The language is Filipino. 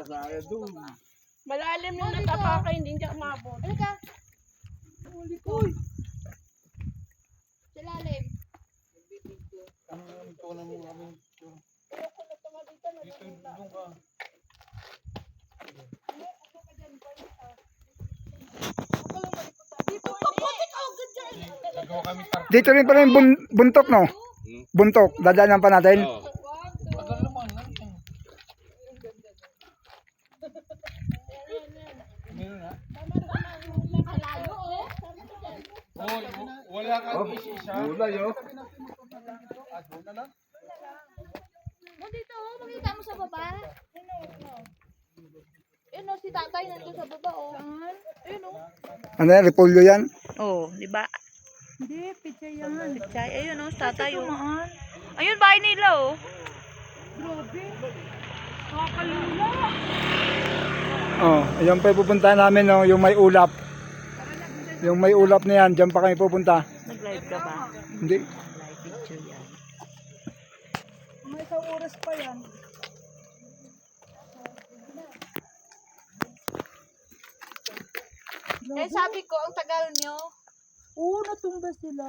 kasaya doon. Malalim yung natapakay, hindi ka umabot. Ano ka? Uy! Sa lalim. Ang ito na mo kami. Dito doon ka. Nagawa kami Dito rin pala yung buntok, no? Buntok. Dadaanan pa natin. Oo. Tagal naman. Meron na? Nakalayo oh. Hoy, wala kang isa. Wala yun. Doon na lang. Dito oh, makita mo sa baba. Yun oh, si tatay nandun sa baba oh. Ayun oh. Ano yan? Repolyo yan? Oh, di ba? Hindi, pichay yan. Pichay, ayun oh, tatay oh. Ayun, bahay nila oh. Grabe. Nakakalula. Oh, ayan pa yung pupuntahan namin, no? Yung may ulap. Yung may ulap na yan, dyan pa kami pupunta. Nag-live ka ba? Hindi. Live picture yan. May isang oras pa yan. Eh sabi ko, ang tagal nyo. Oo, natumba sila.